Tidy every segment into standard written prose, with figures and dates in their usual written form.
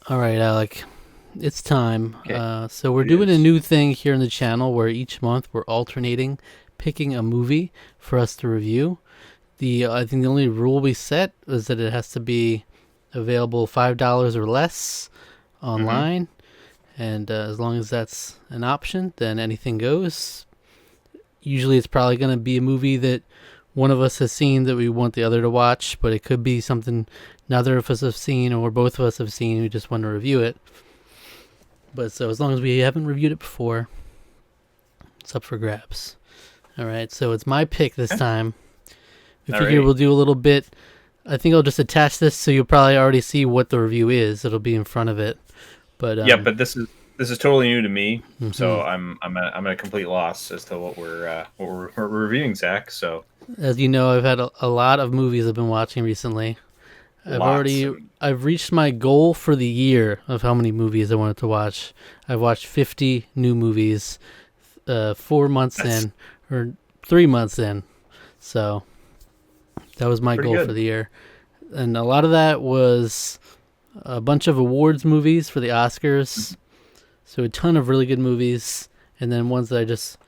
All right, Alec, it's time. Okay. So we're It doing a is. new thing here in the channel where each month we're alternating picking a movie for us to review. The I think the only rule we set is that it has to be available $5 or less Mm-hmm. online, and as long as that's an option, then anything goes. Usually, it's probably going to be a movie that one of us has seen that we want the other to watch, but it could be something neither of us have seen or both of us have seen. We just want to review it. But so as long as we haven't reviewed it before, it's up for grabs. All right, so it's my pick this Okay. time. We figure Alrighty. we'll do a little bit. I think I'll just attach this so you'll probably already see what the review is. It'll be in front of it. But Yeah, but this is totally new to me, mhm. so I'm at a complete loss as to what we're reviewing, Zach. So As you know, I've had a lot of movies I've been watching recently. lots and I've reached my goal for the year of how many movies I wanted to watch. I've watched 50 new movies, 4 months that's in or 3 months in. So that was my pretty goal for good. the year, and a lot of that was a bunch of awards movies for the Oscars. So a ton of really good movies, and then ones that I just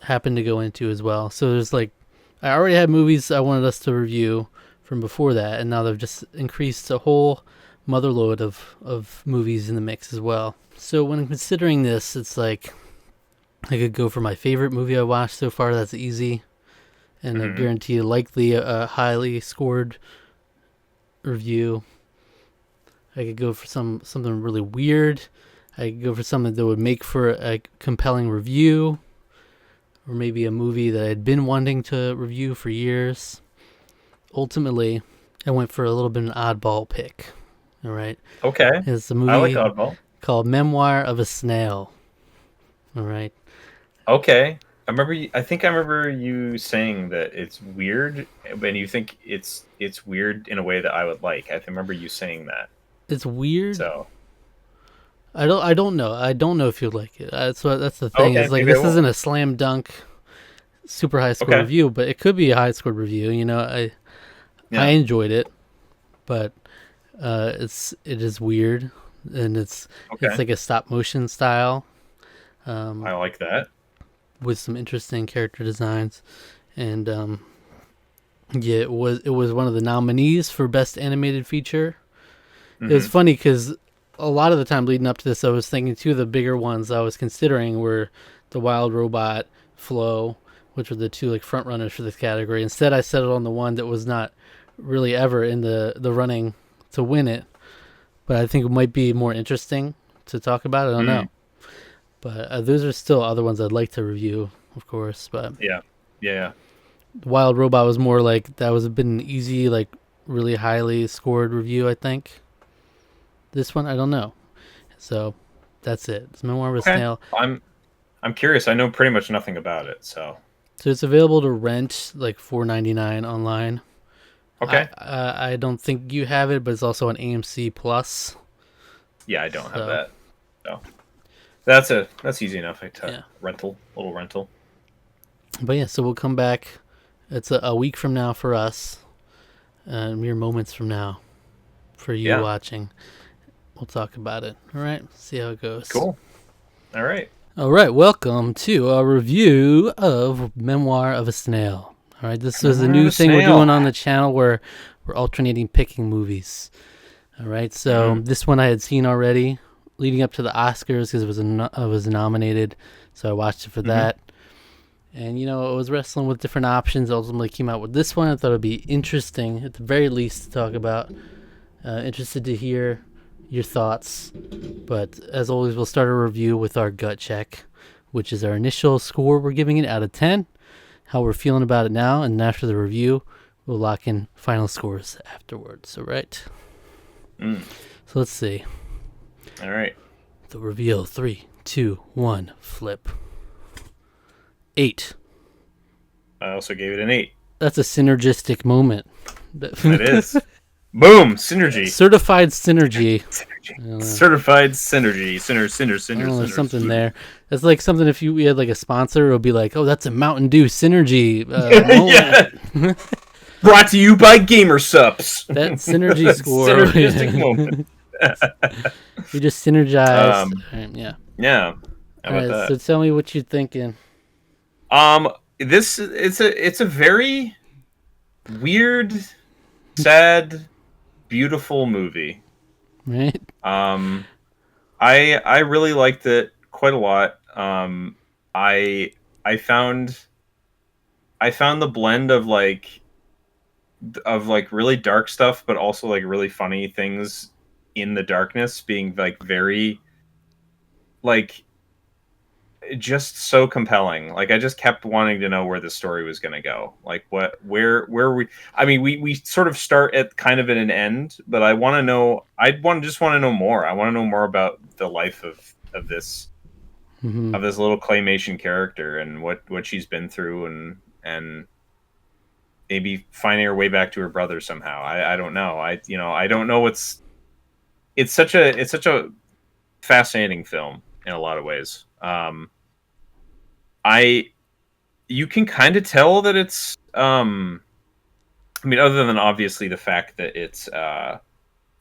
happened to go into as well. So there's like, I already had movies I wanted us to review from before that, and now they've just increased a whole motherload of movies in the mix as well. So when considering this, it's like I could go for my favorite movie I watched so far. That's easy, and I Mm-hmm. guarantee likely a highly scored review. I could go for something really weird. I could go for something that would make for a compelling review, or maybe a movie that I'd been wanting to review for years. Ultimately, I went for a little bit of an oddball pick. All right, Okay, it's a I like movie oddball. called Memoir of a Snail. All right, Okay, I think I remember you saying that it's weird, and you think it's weird in a way that I would like. I remember you saying that. it's weird. So I don't know. I don't know if you'll like it. That's the thing. okay, Is like maybe I this won't. isn't a slam dunk, super high score Okay. review, but it could be a high score review. I Yeah. enjoyed it, but it is weird, and it's Okay. like a stop motion style, um, I like that. with some interesting character designs, and yeah, it was one of the nominees for best animated feature. It was Mm-hmm. funny because a lot of the time leading up to this, I was thinking two of the bigger ones I was considering were the Wild Robot, Flow, which were the two like front runners for this category. Instead, I settled on the one that was not really ever in the running to win it, but I think it might be more interesting to talk about. I don't Mm, know, but those are still other ones I'd like to review, of course. But yeah. Yeah. Wild Robot was more like that was a bit an easy, like really highly scored review. I think this one I don't know. So that's it. It's Memoir of a Okay. Snail. I'm curious. I know pretty much nothing about it, so So it's available to rent like $4.99 online. I okay. I don't think you have it, but it's also on AMC Plus. Yeah, I don't have So that. So that's easy enough. To yeah, little rental. but yeah, so we'll come back. It's a week from now for us, mere moments from now for you Yeah. watching. We'll talk about it. All right, see how it goes. Cool. All right. All right, welcome to a review of Memoir of a Snail. All right, this is a Memoir of new a thing we're snail. doing on the channel where we're alternating picking movies. All right, so Mm-hmm. this one I had seen already leading up to the Oscars because it was nominated, so I watched it for Mm-hmm. that. And I was wrestling with different options. Ultimately, came out with this one. I thought it'd be interesting, at the very least, to talk about. Interested to hear your thoughts. But as always, we'll start a review with our gut check, which is our initial score we're giving it out of 10, how we're feeling about it now, and after the review, we'll lock in final scores afterwards. All right. Mm. So let's see. All right. The reveal. 3, 2, 1, flip. 8. I also gave it an 8. That's a synergistic moment. It is. Boom. Synergy. Certified synergy. Synergy. I don't know. Certified synergy. I don't know, there's something Syner. there. It's like something if we had like a sponsor, it would be like, oh, that's a Mountain Dew synergy Yeah. moment. Brought to you by Gamer Sups. That synergy score. Synergistic moment. We just synergized. um, Yeah. yeah. How All about right. So that? tell me what you're thinking. Um, this it's a very weird, sad, beautiful movie. Right. Um, I really liked it quite a lot. I I found I found the blend of like really dark stuff, but also like really funny things in the darkness being like very like just so compelling. Like I just kept wanting to know where the story was going to go. Like where we I mean we sort of start at kind of at an end, but I want to know just want to know more. I want to know more about the life Hmm. of this little claymation character and what she's been through and maybe finding her way back to her brother somehow. I don't know. I don't know what's it's such a fascinating film in a lot of ways. I You can kind of tell that it's I mean other than obviously the fact that it's the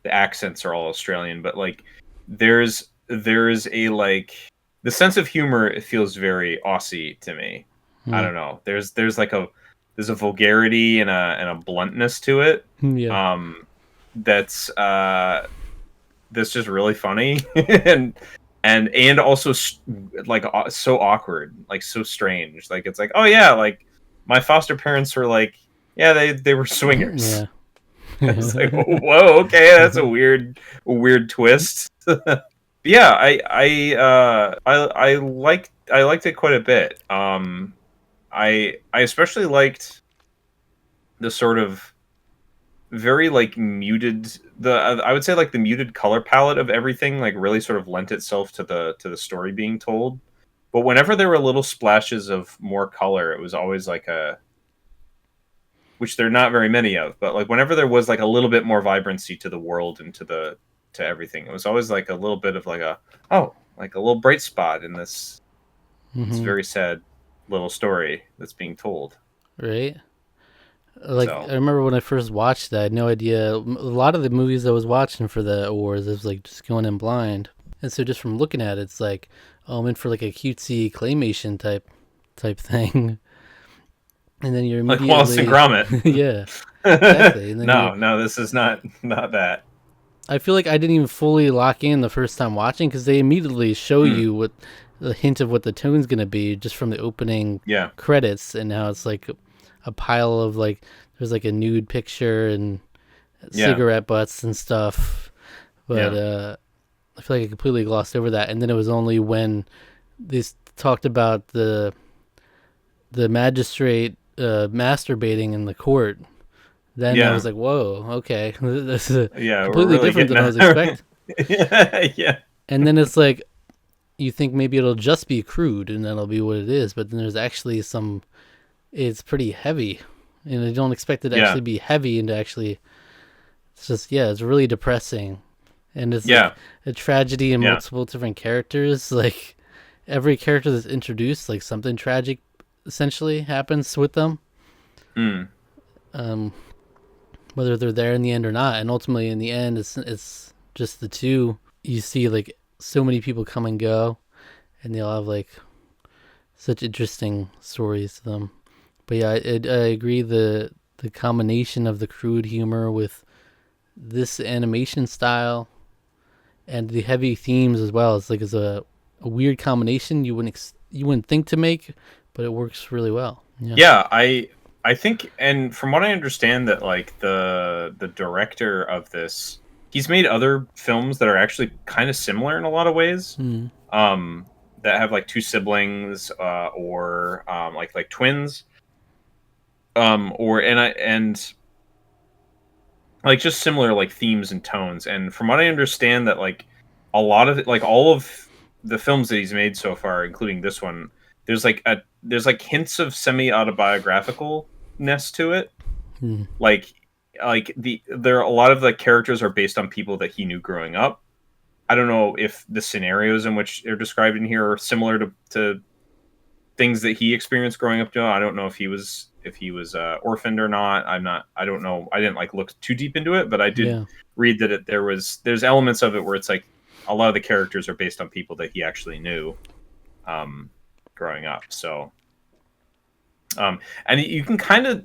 accents are all Australian, but like there's a like the sense of humor, it feels very Aussie to me. I don't know. There's a vulgarity and a bluntness to it. Yeah. Um that's that's just really funny and also like so awkward, like so strange. Like it's like, oh yeah, like my foster parents were like, yeah, they were swingers. Yeah. It's like, whoa, okay, that's a weird twist. Yeah, I liked it quite a bit. I especially liked the sort of very like muted I would say like the muted color palette of everything like really sort of lent itself to the story being told. But whenever there were little splashes of more color, it was always like a which there are not very many of, but like whenever there was like a little bit more vibrancy to the world and to everything, it was always like a little bit of like a oh, like a little bright spot in this Hmm. very sad little story that's being told. Right. Like So I remember when I first watched that, I had no idea. A lot of the movies I was watching for the awards, I was like just going in blind, and so just from looking at it, it's like, oh, I'm in for like a cutesy claymation type thing, and then you're like Wallace and immediately, Gromit. yeah, exactly, and then you're. No, this is not that. I feel like I didn't even fully lock in the first time watching because they immediately show Hmm. you what the hint of what the tone's gonna be just from the opening Yeah, credits, and how it's like a pile of like there's like a nude picture and yeah, cigarette butts and stuff. But yeah, I feel like I completely glossed over that. And then it was only when they talked about the magistrate masturbating in the court. Then I was yeah, like, whoa, okay, this is yeah. We're completely really different getting than I was at. expecting. Yeah, yeah, And then it's like you think maybe it'll just be crude and that'll be what it is, but then there's actually some. It's pretty heavy, and I don't expect it to yeah, actually be heavy and to actually. It's just it's really depressing, and it's like yeah, a tragedy in yeah. multiple different characters. Like every character that's introduced, like something tragic essentially happens with them, Mm, um, whether they're there in the end or not. And ultimately, in the end, it's just the two. You see like so many people come and go, and they all have like such interesting stories to them. But yeah, I agree the combination of the crude humor with this animation style and the heavy themes as well. It's like it's a weird combination you wouldn't think to make, but it works really well. Yeah. yeah, I think, and from what I understand, that like the director of this, he's made other films that are actually kind of similar in a lot of ways. Mm. Um, that have like two siblings, or like twins, or and like just similar like themes and tones. And from what I understand, that like a lot of it, like all of the films that he's made so far, including this one, there's like hints of semi autobiographical-ness to it. Mm. Like there are a lot of the characters are based on people that he knew growing up. I don't know if the scenarios in which they're described in here are similar to things that he experienced growing up. I don't know if he was if he was orphaned or not. I don't know. I didn't like look too deep into it, but I did Yeah. read that there's elements of it where it's like a lot of the characters are based on people that he actually knew growing up. So and you can kind of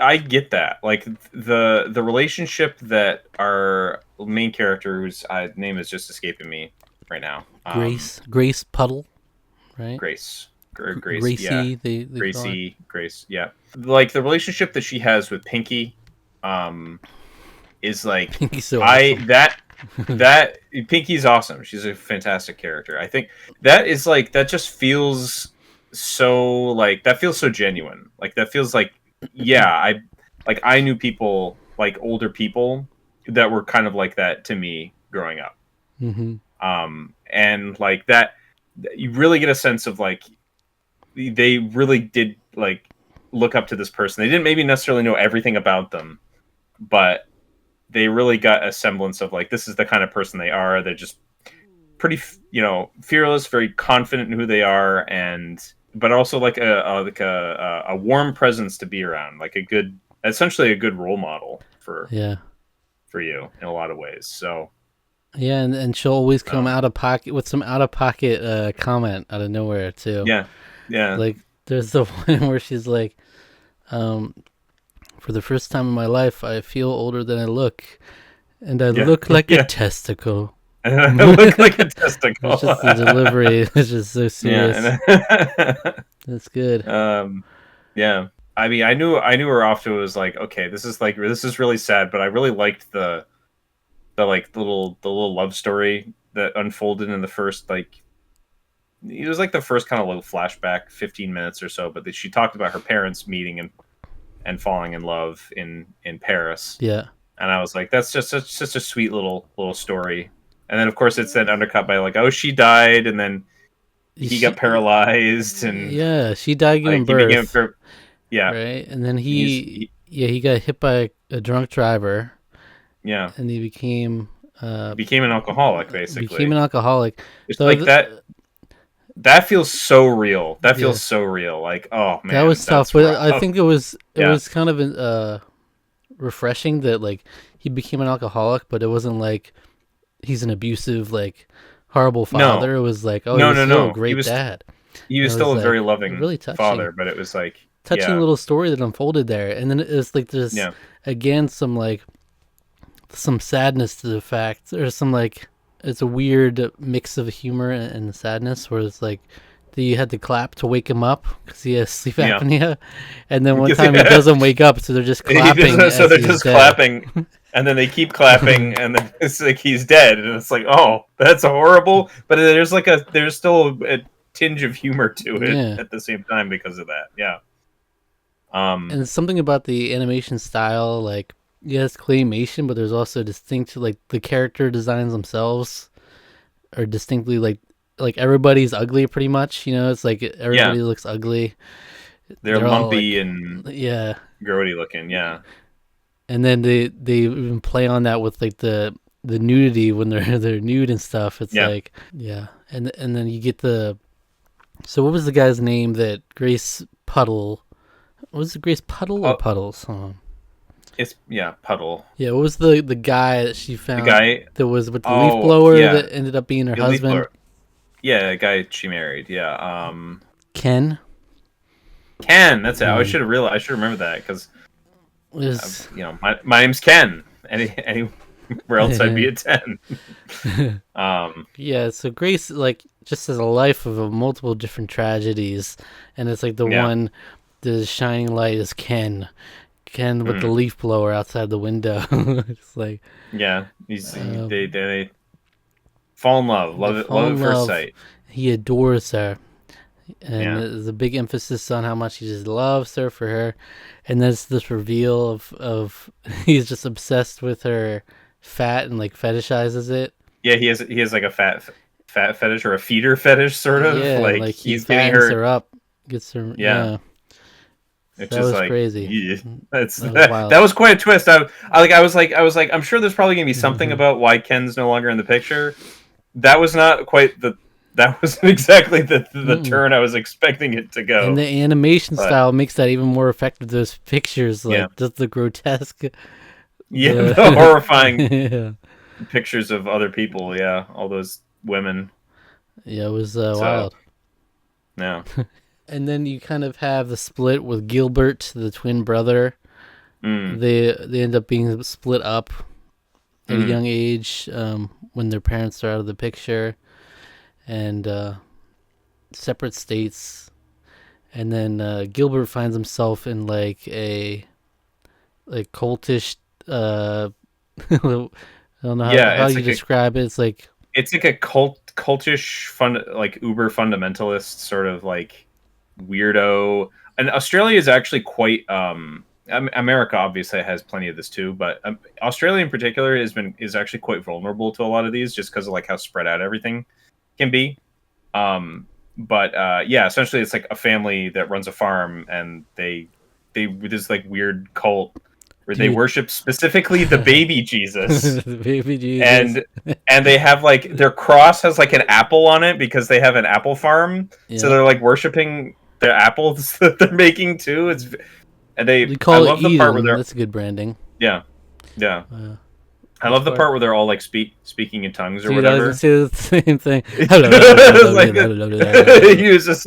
I get that, like the relationship that our main character, whose name is just escaping me right now, Grace Puddle, right? Grace, yeah, Gracie, they call her. Grace, yeah, like the relationship that she has with Pinky, is like He's so awesome. that Pinky's awesome. She's a fantastic character. I think that is like that just feels so like that feels so genuine. Like that feels like yeah, I knew people like older people that were kind of like that to me growing up. Mm-hmm. And like that you really get a sense of like they really did like look up to this person. They didn't maybe necessarily know everything about them, but they really got a semblance of like this is the kind of person they are. They're just pretty, fearless, very confident in who they are, and but also like a warm presence to be around, like essentially a good role model Yeah. for you in a lot of ways. So Yeah, and she'll always come out of pocket with some out of pocket comment out of nowhere too. yeah, Like there's the one where she's like, for the first time in my life, I feel older than I look, and I look like a testicle. I look like a testicle. It's just the delivery. It's just so serious. Yeah. That's good. Yeah. I mean, I knew her off to it was like, okay, this is really sad, but I really liked the little love story that unfolded in the first like it was like the first kind of little flashback 15 minutes or so, but she talked about her parents meeting and falling in love in Paris. Yeah. And I was like, that's just such a sweet little story. And then of course it's then undercut by like, oh, she died, and then he got paralyzed, and yeah, she died giving like, birth. Yeah. Right, and then he got hit by a drunk driver. Yeah. And he became an alcoholic, basically. Became an alcoholic. It's so like that feels so real. That feels so real. Like, oh man, that was tough. But rough. I think it was kind of refreshing that like he became an alcoholic, but it wasn't like he's an abusive, like horrible father. No. It was like, oh, he's still a great dad. He was still a very loving, really father, but it was like touching little story that unfolded there, and then it was like there's again some like some sadness to the fact. There's some like it's a weird mix of humor and sadness where it's like that you had to clap to wake him up because he has sleep apnea, and then one time he doesn't wake up, so they're just clapping. So they're just clapping, and then they keep clapping, and then it's like he's dead, and it's like, oh, that's horrible. But there's still a tinge of humor to it at the same time because of that. Yeah. And something about the animation style, like it's claymation, but there's also distinct, like the character designs themselves are distinctly like everybody's ugly pretty much. It's like everybody looks ugly. They're lumpy and grody looking. Yeah. And then they even play on that with like the nudity when they're nude and stuff. It's like and then you get so what was the guy's name that Grace Puddle? Was it Grace Puddle or Puddles? It's Puddle. Yeah, what was the guy that she found? The guy that was with the leaf blower that ended up being her husband. Yeah, the guy she married. Yeah. Ken. That's it. I should have realized. I should remember that because my name's Ken. Anywhere else I'd be a 10. Yeah. So Grace just has a life of multiple different tragedies, and it's like the one. The shining light is Ken with the leaf blower outside the window. It's like they fall in love at first sight. He adores her, and there's a big emphasis on how much he just loves her for her. And there's this reveal of he's just obsessed with her fat and like fetishizes it. Yeah, he has like a fat fetish or a feeder fetish sort of. Yeah, like he's getting her up, gets her. Yeah. That was crazy. Yeah. That was quite a twist. I was like, I'm sure there's probably gonna be something about why Ken's no longer in the picture. That was not quite the that wasn't exactly the Mm-mm. turn I was expecting it to And go. the animation But style makes that even more effective. Those pictures, yeah, like just the grotesque, yeah, the the horrifying yeah, pictures of other people. Yeah, all those women. yeah, it was So wild. yeah, And then you kind of have the split with Gilbert, the twin brother. mm, They end up being split up at a mm. young age when their parents are out of the picture, and separate states. And then Gilbert finds himself in like a like cultish. I don't know Yeah, how you describe it. It's like it's like a cultish like uber fundamentalist sort of like weirdo. And Australia is actually quite America obviously has plenty of this too, but Australia in particular is actually quite vulnerable to a lot of these just because of like how spread out everything can be. But yeah, essentially it's like a family that runs a farm, and they this like weird cult where they dude, worship specifically the baby Jesus. baby Jesus. and and they have like their cross has like an apple on it because they have an apple farm, so Yeah, they're like worshiping their apples that they're making too. It's and we I call it love the part where Eden. they're That's good branding. yeah, yeah, I Which love the part? part where they're all like speaking in tongues or Dude, I was gonna whatever. say the same thing. It's like he was just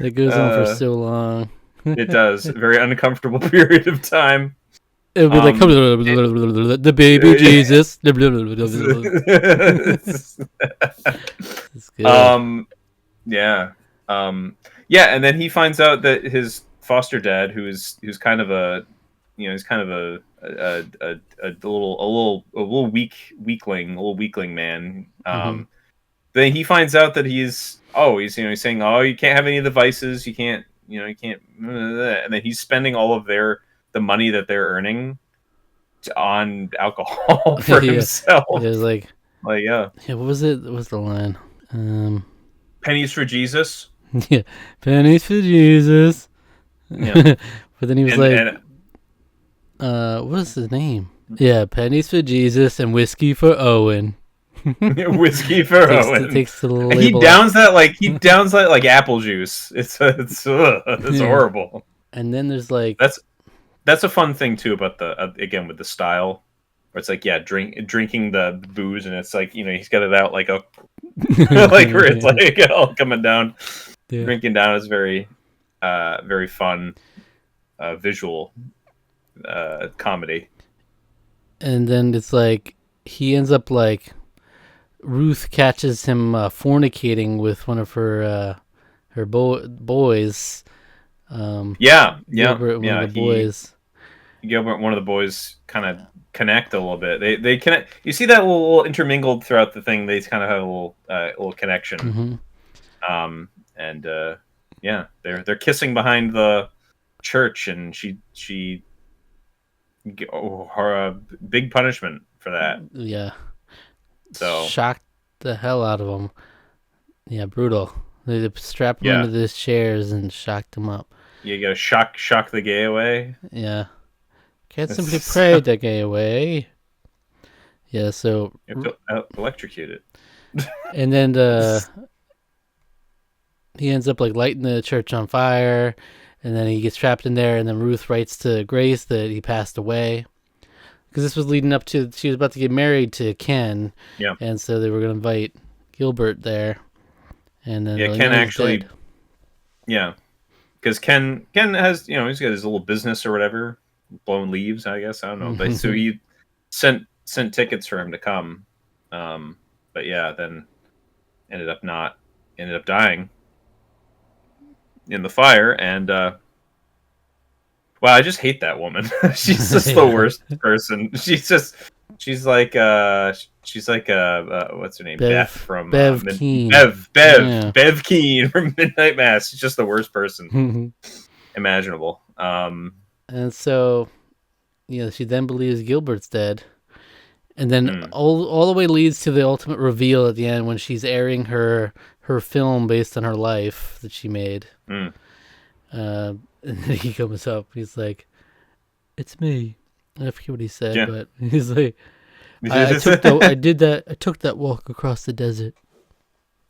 It goes on for uh so long. it does a very uncomfortable period of time. It would be like It, the baby Jesus. It's good. um yeah. Yeah, and then he finds out that his foster dad, who's kind of a, he's kind of a little weakling, a little weakling man. Hmm. Then he finds out that he's saying, oh, you can't have any of the vices, you can't, and then he's spending all of the money that they're earning on alcohol for Yeah, himself. it was like, Like, yeah, yeah. What was it? What was the line? Um, pennies for Jesus. yeah, pennies for Jesus. Yeah, But then he was like, and what's his name? Yeah, pennies for Jesus and whiskey for Owen. whiskey for Owen. Takes the He label out. downs that like apple juice. It's Yeah. horrible. And then there's like, That's a fun thing too about the again with the style, where it's like, yeah, drinking the booze, and it's like, he's got it out like a like where it's like all coming down. yeah. Drinking down is very very fun visual comedy. And then it's like he ends up like Ruth catches him fornicating with one of her boys. Yeah, yeah, Gilbert, one of yeah. the boys. Gilbert, one of the boys, kind of connect a little bit. They connect. You see that little intermingled throughout the thing. They kind of have a little connection. Hmm. And yeah, they're kissing behind the church, and she her big punishment for that. Yeah, So shocked the hell out of him. Yeah, brutal. They strapped him yeah, into these chairs and shocked him up. you gotta shock the gay away. Yeah, can't simply pray the gay away. Yeah, so You have to electrocute it. and then he ends up like lighting the church on fire, and then he gets trapped in there, and then Ruth writes to Grace that he passed away because this was leading up to she was about to get married to Ken, Yeah, and so they were going to invite Gilbert there, and then yeah. like, Ken no, he's actually, dead. yeah, because Ken has, he's got his little business or whatever, blowing leaves, I guess, I don't know, but so he sent tickets for him to come, but yeah, then ended up dying in the fire. And wow, I just hate that woman. She's just the Yeah. worst person. She's like what's her name, Beth from Bev Keen. Yeah. Bev Keen from Midnight Mass. She's just the worst person imaginable. And so, she then believes Gilbert's dead. And then Mm, all the way leads to the ultimate reveal at the end when she's airing her film based on her life that she made. mm. And then he comes up. He's like, "It's me." I forget what he said, Yeah, but he's like, I took that walk across the desert.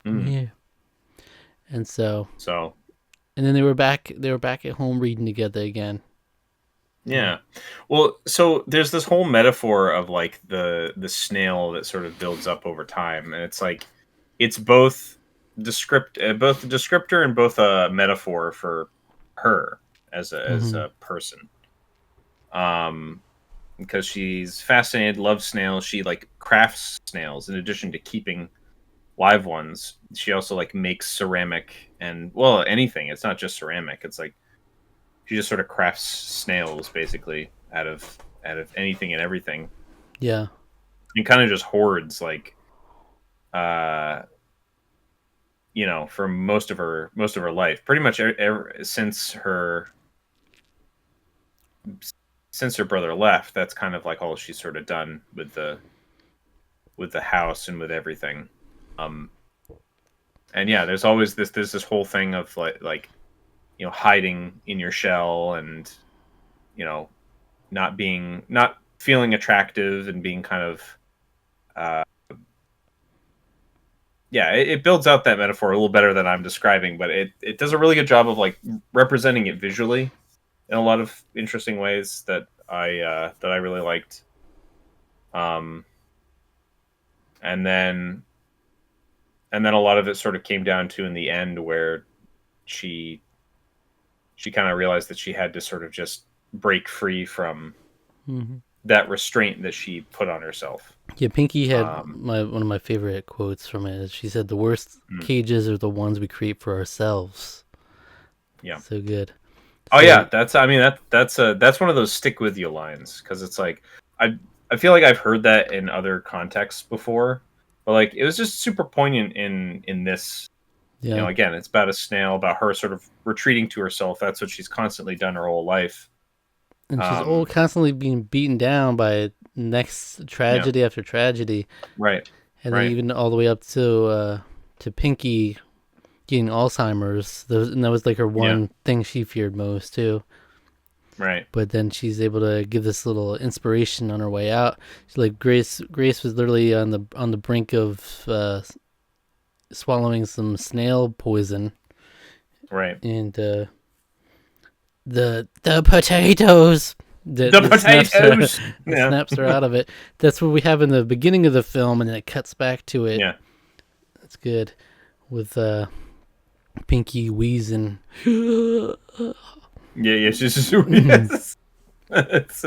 Mm. Yeah. And so, So and then they were back at home reading together again. Yeah. yeah. Well, so there's this whole metaphor of like the snail that sort of builds up over time, and it's like it's both a descriptor and both a metaphor for her as Mm-hmm. a person. Um, because she's fascinated, loves snails. She like crafts snails in addition to keeping live ones. She also like makes ceramic and well anything. It's not just ceramic. It's like she just sort of crafts snails basically out of anything and everything, Yeah. and kind of just hoards like uh for most of her life, pretty much since her brother left. That's kind of like all she's sort of done with the house and with everything. Um, and yeah, there's this whole thing of like hiding in your shell and you know not feeling attractive and being kind of uh, yeah, it builds out that metaphor a little better than I'm describing, but it does a really good job of like representing it visually in a lot of interesting ways that I really liked. Um, and then a lot of it sort of came down to in the end where she she kind of realized that she had to sort of just break free from Mm-hmm. that restraint that she put on herself. Yeah, Pinky had Um, one of my favorite quotes from it. She said, "The worst mm, cages are the ones we create for ourselves." yeah. So good. Oh So yeah, that's one of those stick with you lines because it's like I I feel like I've heard that in other contexts before, but like it was just super poignant in this. yeah, Again, it's about a snail, about her sort of retreating to herself. That's what she's constantly done her whole life. and she's all Um, constantly being beaten down by next yeah, tragedy after tragedy, right, and then right, even all the way up to Pinky getting Alzheimer's. And that was like her yeah, one thing she feared most too. right, But then she's able to give this little inspiration on her way out. She's like Grace was literally on the brink of swallowing some snail poison, right. and the potatoes The that snaps her potatoes. that Yeah, snaps her out of it. That's what we have in the beginning of the film, and then it cuts back to it. yeah, That's good with Pinky wheezing. And yeah, yeah. She's just yes. It's,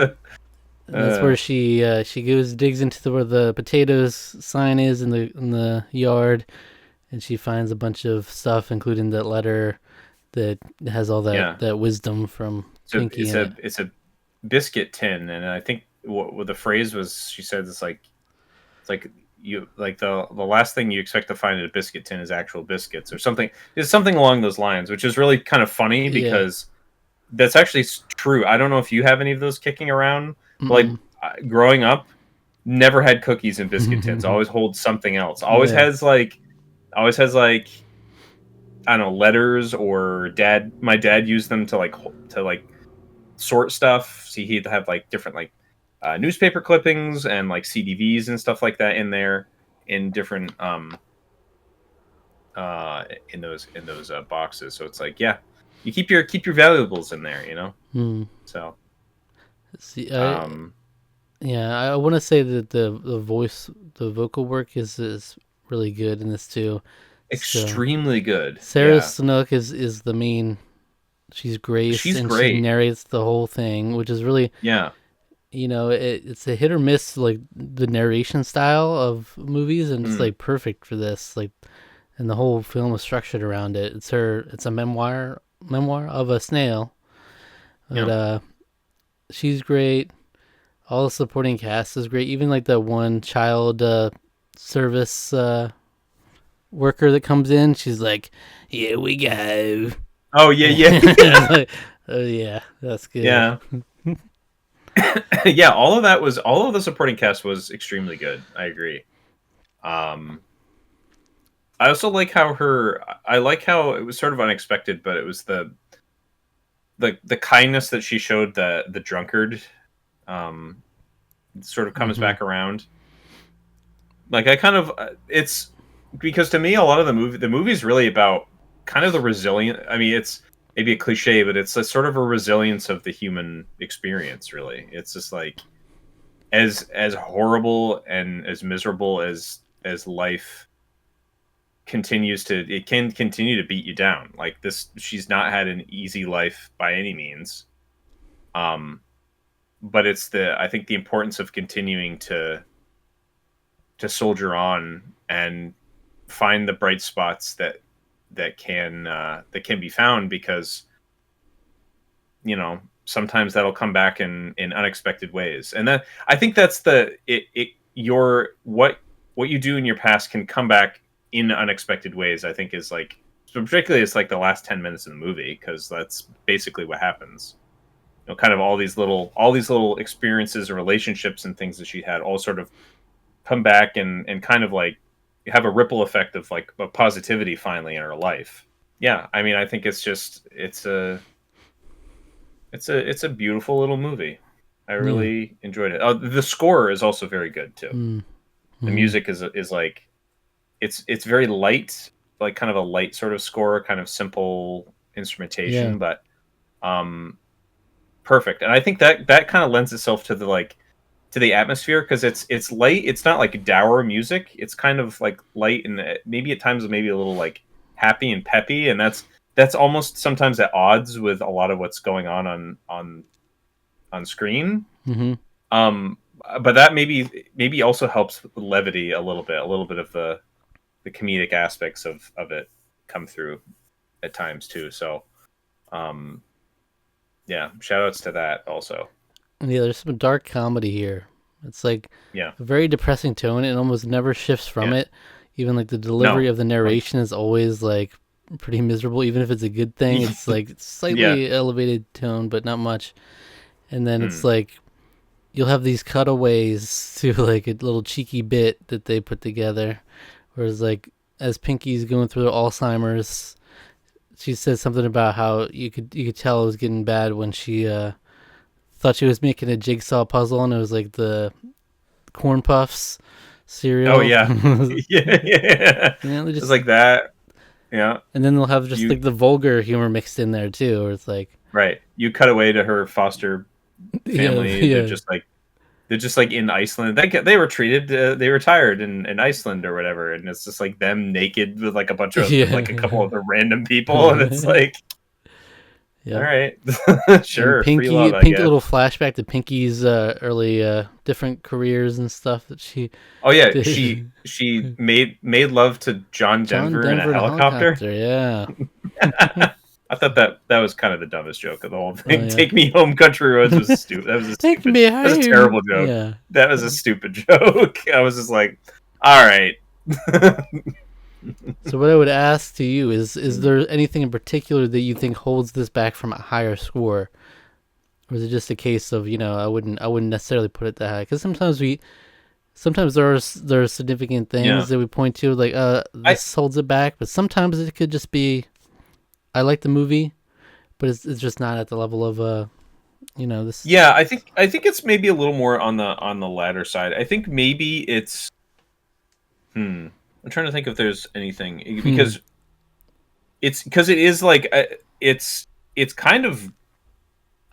that's where she goes digs into where the potatoes sign is in the yard, and she finds a bunch of stuff, including that letter that has all yeah. that wisdom from So Pinky in it. it's a biscuit tin, and I think what the phrase was, she said it's like you like the last thing you expect to find in a biscuit tin is actual biscuits or something. It's something along those lines, which is really kind of funny Yeah. because that's actually true. I don't know if you have any of those kicking around, but like Mm-mm. growing up, never had cookies in biscuit tins. Always hold something else. Yeah. Always has like I don't know, letters or dad. My dad used them to like sort stuff. See, he'd have like different like newspaper clippings and like CDVs and stuff like that in there in different in those boxes. So it's like yeah, you keep your valuables in there, Mm. So See, um yeah, I want to say that the vocal work is really good in this too. So extremely good. Sarah Yeah, Snook is the main. She's Grace, she's and she great. narrates the whole thing, which is really, Yeah. it's a hit or miss, like the narration style of movies, and it's Mm. like perfect for this. Like, and the whole film is structured around it. It's a memoir of a snail, but Yeah. she's great. All the supporting cast is great. Even like the one child service worker that comes in, she's like, "Here we go." Oh yeah, yeah, yeah, It's like, oh yeah, that's good. yeah. Yeah, all of the supporting cast was extremely good. I agree. Um, I also like I like how it was sort of unexpected, but it was the kindness that she showed the drunkard. Um, sort of comes Hmm. back around. Like I kind of it's because to me a lot of the movie's really about kind of the resilient. I mean, it's maybe a cliche, but it's a sort of a resilience of the human experience. Really, it's just like as horrible and as miserable as life continues to, it can continue to beat you down. Like this, she's not had an easy life by any means. Um, but it's the I think the importance of continuing to soldier on and find the bright spots that can be found, because sometimes that'll come back in unexpected ways. And that, I think that's the it your what you do in your past can come back in unexpected ways. I think is like, so particularly it's like the last 10 minutes of the movie, because that's basically what happens. Kind of all these little experiences and relationships and things that she had all sort of come back and kind of like have a ripple effect of like a positivity finally in her life. Yeah, I mean, I think it's a beautiful little movie. I Yeah. really enjoyed it. The score is also very good too. The Mm-hmm. music is like, it's very light, like kind of a light sort of score, kind of simple Yeah. instrumentation, but um perfect. And I think that kind of lends itself to the like to the atmosphere, because it's light. It's not like dour music. It's kind of like light and maybe at times maybe a little like happy and peppy, and that's almost sometimes at odds with a lot of what's going on screen. Mm-hmm. Um, but that maybe also helps with levity a little bit of the comedic aspects of it come through at times too. So um, yeah, shout outs to that also. And yeah, there's some dark comedy here. It's like Yeah, a very depressing tone. It almost never shifts from yeah, it. Even like the delivery no, of the no. narration is always like pretty miserable. Even if it's a good thing, it's like Yeah. slightly elevated tone, but not much. And then it's Hmm. like you'll have these cutaways to like a little cheeky bit that they put together. Whereas like as Pinky's going through Alzheimer's, she says something about how you could tell it was getting bad when she thought she was making a jigsaw puzzle and it was like the corn puffs Oh cereal. yeah, yeah, yeah. Yeah, they It's just, like that. Yeah, and then they'll have just you like the vulgar humor mixed in there too, where it's like, right. You cut away to her foster yeah, family. yeah, They're just like in Iceland. They were treated. They retired in Iceland or whatever, and it's just like them naked with like a bunch of like a couple yeah, of the random people, and it's like, all yep. right, And sure, free Pinky, love, I Pink guess. little flashback to Pinky's early different careers and stuff that she Oh yeah, did. she made love to John John Denver in a Denver in a helicopter. helicopter, yeah. I thought that was kind of the dumbest joke of the whole Oh thing. yeah. Take me home, country roads was stupid. That was a Take stupid. me That was a home. terrible joke. Yeah. That was a stupid joke. I was just like, all right. So what I would ask to you is there anything in particular that you think holds this back from a higher score? Or is it just a case of, I wouldn't necessarily put it that high, cuz sometimes there are significant Yeah, things that we point to like I this holds it back, but sometimes it could just be I like the movie, but it's just not at the level of this. yeah, I think it's maybe a little more on the latter side. I think maybe it's hmm. I'm trying to think if there's anything, because it is like it's it's kind of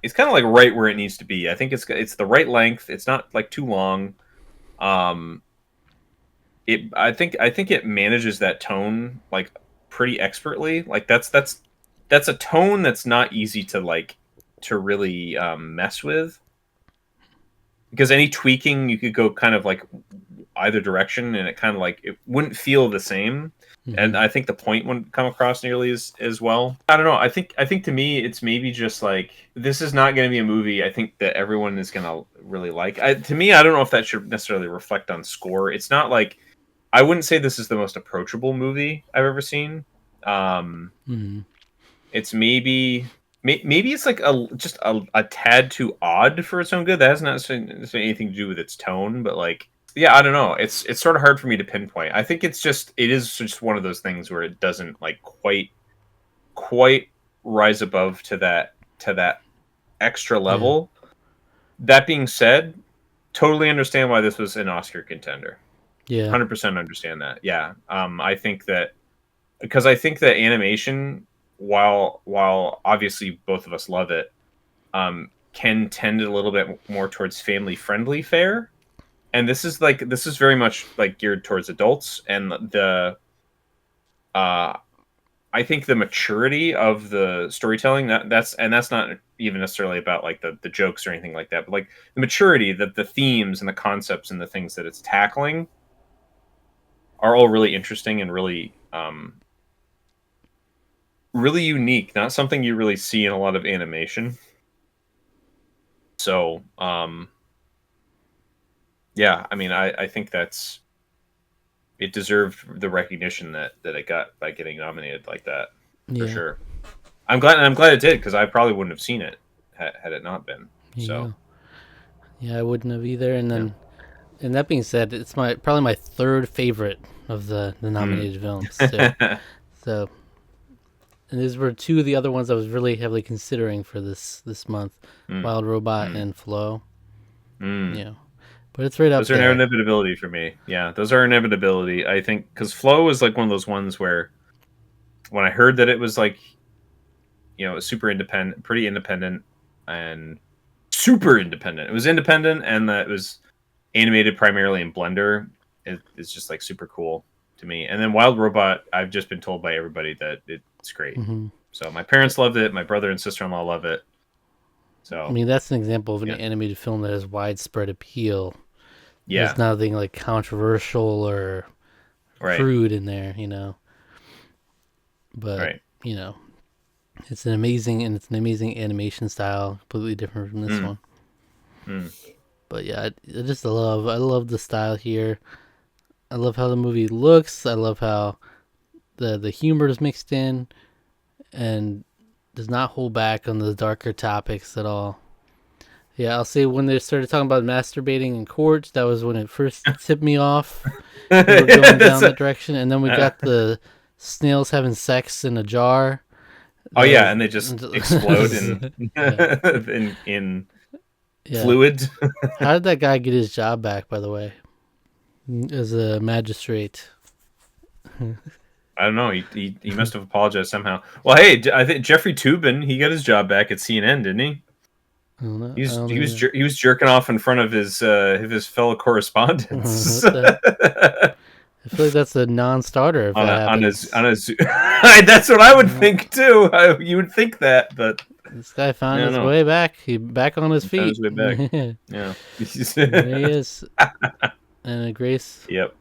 it's kind of like right where it needs to be. I think it's the right length. It's not like too long. Um, I think it manages that tone like pretty expertly. Like that's a tone that's not easy to like to really mess with, because any tweaking you could go kind of like either direction and it kind of like it wouldn't feel the same. Hmm. And I think the point wouldn't come across nearly as well. I don't know. I think to me it's maybe just like this is not going to be a movie I think that everyone is going to really like. To me, I don't know if that should necessarily reflect on score. It's not like, I wouldn't say this is the most approachable movie I've ever seen. Um, Hmm. it's maybe it's like a tad too odd for its own good. That has not necessarily anything to do with its tone, but like, yeah, I don't know. It's sort of hard for me to pinpoint. I think it is just one of those things where it doesn't like quite rise above to that extra Yeah. level. That being said, totally understand why this was an Oscar contender. Yeah. 100% understand that. Yeah. I think that because I think that animation, while obviously both of us love it, can tend a little bit more towards family friendly fare. And this is very much like geared towards adults, and the uh I think the maturity of the storytelling, that's not even necessarily about like the jokes or anything like that, but like the maturity, the themes and the concepts and the things that it's tackling are all really interesting and really unique. Not something you really see in a lot of animation. So yeah, I mean, I think that's it deserved the recognition that it got by getting nominated like that for Yeah. sure. I'm glad it did because I probably wouldn't have seen it had it not been. So Yeah. Yeah, I wouldn't have either. And yeah. then, and that being said, it's my probably my third favorite of the Mm. nominated films too. So, and these were two of the other ones I was really heavily considering for this month: Mm. Wild Robot Mm. and Flow. Mm. You know, but it's right up Those are an there. inevitability for me. Yeah, those are inevitability. I think because Flow was like one of those ones where when I heard that it was like super independent, pretty independent, and super independent. It was independent, and that it was animated primarily in Blender. It's just like super cool to me. And then Wild Robot, I've just been told by everybody that it's great. Hmm. So my parents loved it. My brother and sister in law love it. I So mean, that's an example of an yeah, animated film that has widespread appeal. There's yeah, nothing like controversial or right, crude in there, you know. But right. you know, it's an amazing animation style, completely different from this Mm, one. mm, But yeah, I love the style here. I love how the movie looks. I love how the humor is mixed in and does not hold back on the darker topics at all. Yeah, I'll say when they started talking about masturbating in court, that was when it first tipped me off. They were going That's down that direction, and then we uh, got the snails having sex in a jar. oh That yeah, was and they just explode in yeah, in yeah. fluid. How did that guy get his job back, by the way, as a magistrate? I don't know. He must have apologized somehow. Well, hey, I think Jeffrey Toobin, he got his job back at CNN, didn't he? I don't know. I He's don't he was even. he was jerking off in front of his fellow correspondents What the? I feel like that's a non-starter if that on happens. a That's what I would Uh, think too. You would think that, but this guy I found don't his know. way back. He back on his He found feet. his way back. There Yeah. he is. And Yep.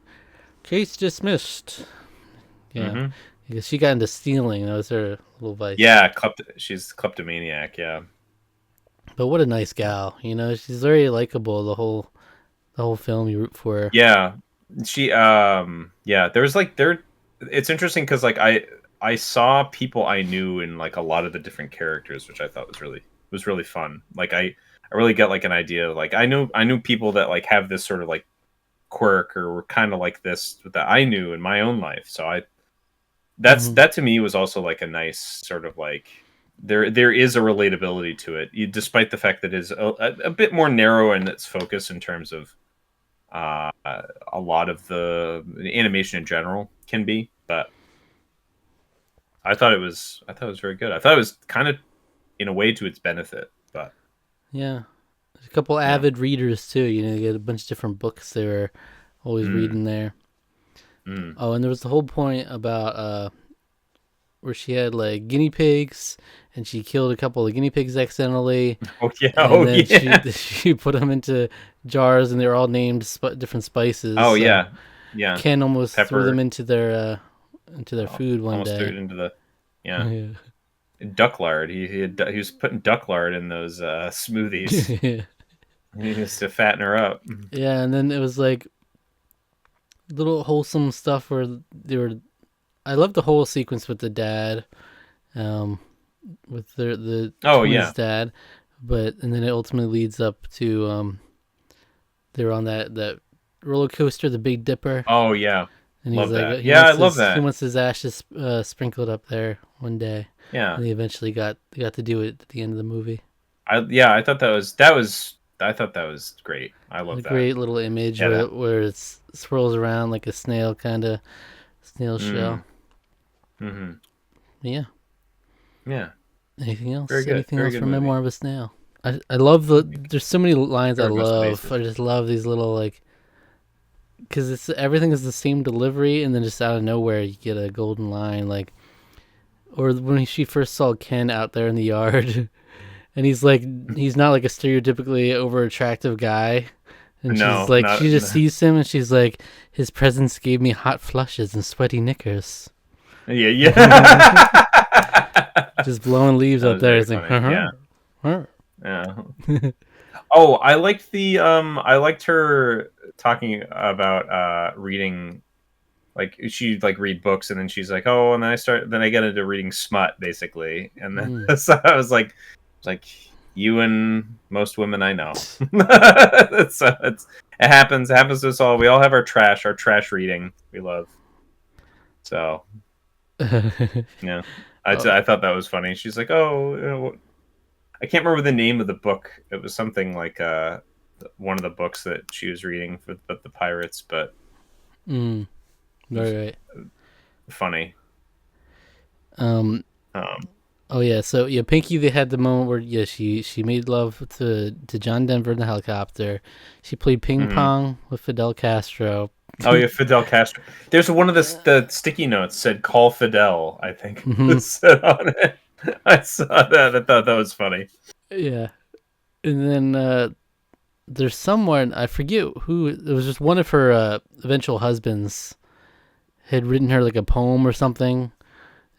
case dismissed. Yeah, Hmm. because she got into stealing. That was her little vice. Yeah. She's kleptomaniac. Yeah. But what a nice gal. You know, she's very likable. The whole film, you root for her. Yeah. She yeah. There's like there. It's interesting because like I saw people I knew in like a lot of the different characters, which I thought was really fun. Like I really get like an idea of like I knew people that like have this sort of like quirk or were kind of like this that I knew in my own life. So Hmm. that to me was also like a nice sort of like there is a relatability to it, despite the fact that it is a bit more narrow in its focus in terms of uh, a lot of the animation in general can be. But I thought it was very good. I thought it was kind of in a way to its benefit. But Yeah, there's a couple yeah, avid readers too. You know, you get a bunch of different books they were always mm, reading there. mm. Oh, and there was the whole point about where she had like guinea pigs, and she killed a couple of guinea pigs accidentally, Oh yeah, and oh then she yeah, she put them into jars, and they were all named different spices. oh So yeah, yeah. Ken almost threw them Pepper into their food one almost threw it day. into the yeah. Yeah. Duck lard. He was putting duck lard in those smoothies. Yeah, He used to fatten her up. and then it was like little wholesome stuff where they were. I love the whole sequence with the dad, um, with the Oh twins' yeah, dad, but and then it ultimately leads up to they're on that roller coaster, the Big Dipper, oh yeah, and he's love like that. Yeah, I love he that. wants his ashes sprinkled up there one day, Yeah, and he eventually got to do it at the end of the movie. I thought that was thought that was great. I A love that. great little image Yeah. where it swirls around like a snail kind of snail shell. Mm-hmm. Yeah. Yeah. Anything else? Very good. Anything Very else good from movie. Memoir of a Snail? I love there's so many lines I Covered most of the love. bases. I just love these little like, because it's everything is the same delivery, and then just out of nowhere you get a golden line like, or when she first saw Ken out there in the yard, and he's not like a stereotypically over attractive guy, and she's No, like not. she just sees him and she's like, his presence gave me hot flushes and sweaty knickers. Yeah, yeah. Just blowing leaves That out was there. very It's like, funny. Yeah. huh. Yeah. Oh, I liked I liked her talking about reading, like she like read books and then she's like, "Oh, and then I get into reading smut basically." And then so I was like you and most women I know. It happens to us all. We all have our trash reading we love. So, yeah. I thought that was funny. She's like, "Oh, I can't remember the name of the book. It was something like one of the books that she was reading for the pirates, but Right. funny. Um. Um, Oh yeah. So yeah, Pinky. They had the moment where she made love to John Denver in the helicopter. She played ping pong with Fidel Castro. oh yeah, Fidel Castro. There's one of the sticky notes said "Call Fidel." I think it said on it. I saw that. I thought that was funny. Yeah. And then there's someone, I forget who, it was just one of her eventual husbands had written her like a poem or something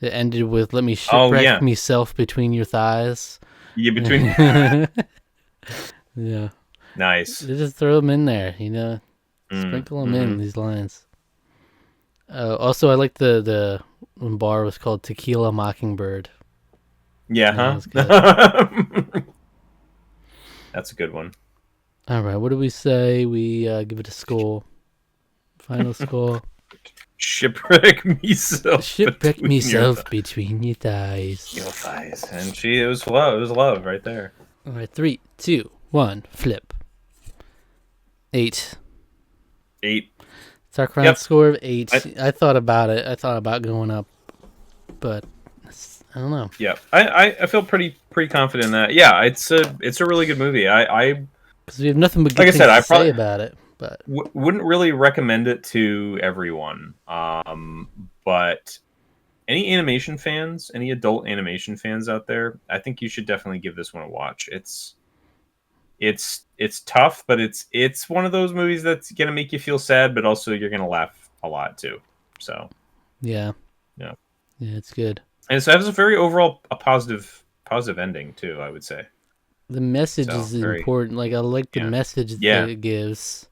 that ended with "Let me Oh shipwreck yeah, myself between your thighs." yeah. Between Yeah. nice. They just throw them in there, sprinkle them in these lines. Also, I like the bar was called Tequila Mockingbird. Yeah, That huh? was good. That's a good one. All right, what do we say? We give it a score. Final score. Shipwreck myself. Between your thighs. Your thighs, and it was love. It was love right there. All right, 3, 2, 1, flip. 8. 8. Tarqaron score of 8. I thought about it. I thought about going up, but I don't know. Yeah, I feel pretty confident in that. Yeah, it's a really good movie. Because we have nothing but good like I things said, I to probably say about it. But wouldn't really recommend it to everyone. But any animation fans, any adult animation fans out there, I think you should definitely give this one a watch. It's tough, but it's one of those movies that's gonna make you feel sad, but also you're gonna laugh a lot too. So yeah, it's good. and it has a very overall a positive ending too, I would say. The message is important. Like I like the message that it gives,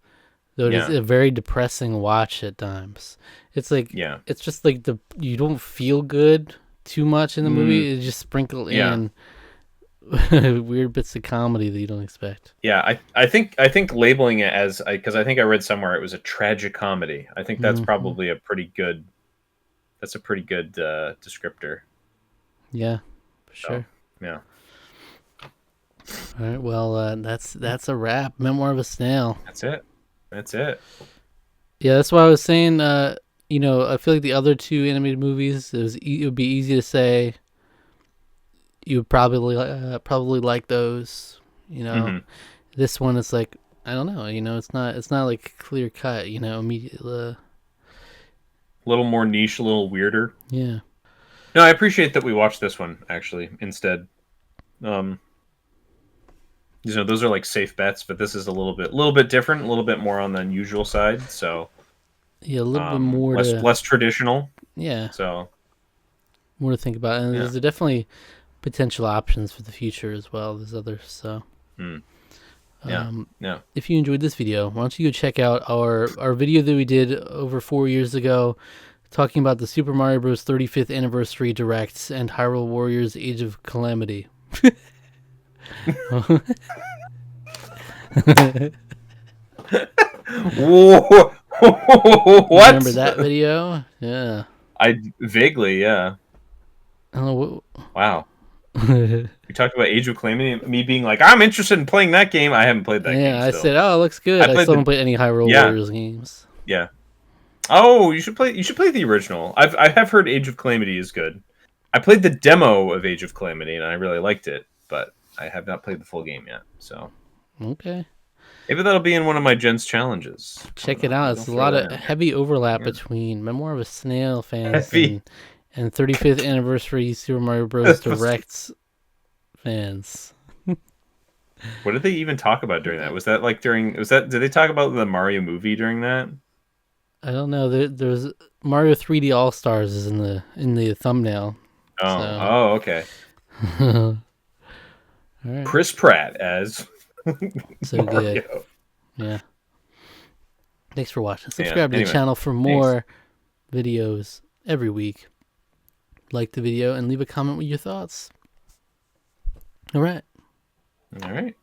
though it is a very depressing watch at times. It's like it's just like you don't feel good too much in the movie. It's just sprinkled in weird bits of comedy that you don't expect. Yeah, I think labeling it as, because I think I read somewhere it was a tragic comedy. I think that's probably a pretty good descriptor. Yeah, for sure. So, yeah. All right. Well, that's a wrap. Memoir of a Snail. That's it. Yeah, that's why I was saying. I feel like the other 2 animated movies, it would be easy to say you would probably like those. This one is like, I don't know. It's not like clear cut. Immediately. A little more niche, a little weirder. Yeah. No, I appreciate that we watched this one actually instead. Those are like safe bets, but this is a little bit different, a little bit more on the unusual side. So yeah, a little bit more less traditional. Yeah. So more to think about, and there's definitely potential options for the future as well. There's others. So if you enjoyed this video, why don't you go check out our video that we did over 4 years ago, talking about the Super Mario Bros. 35th Anniversary Directs and Hyrule Warriors: Age of Calamity. Whoa. What? Remember that video? Yeah. I vaguely, yeah. Oh, wow. We talked about Age of Calamity, me being like, I'm interested in playing that game. I haven't played that game Yeah, I still. said, oh, it looks good. I played still haven't played any Hyrule Yeah. Warriors games. Yeah. Oh, you should play the original. I have heard Age of Calamity is good. I played the demo of Age of Calamity and I really liked it, but I have not played the full game yet. So Okay. maybe that'll be in one of my Gens challenges. Check it out. It's a lot of heavy overlap Yeah. between Memoir of a Snail fans Heavy. and 35th anniversary Super Mario Bros. Direct fans. What did they even talk about during that? Was that like during? Did they talk about the Mario movie during that? I don't know. There's Mario 3D All Stars is in the thumbnail. Oh, So. oh, okay. All right. Chris Pratt as So Mario. good. Yeah. Thanks for watching. Subscribe to Anyway, the channel for more videos every week. Like the video and leave a comment with your thoughts. All right. All right.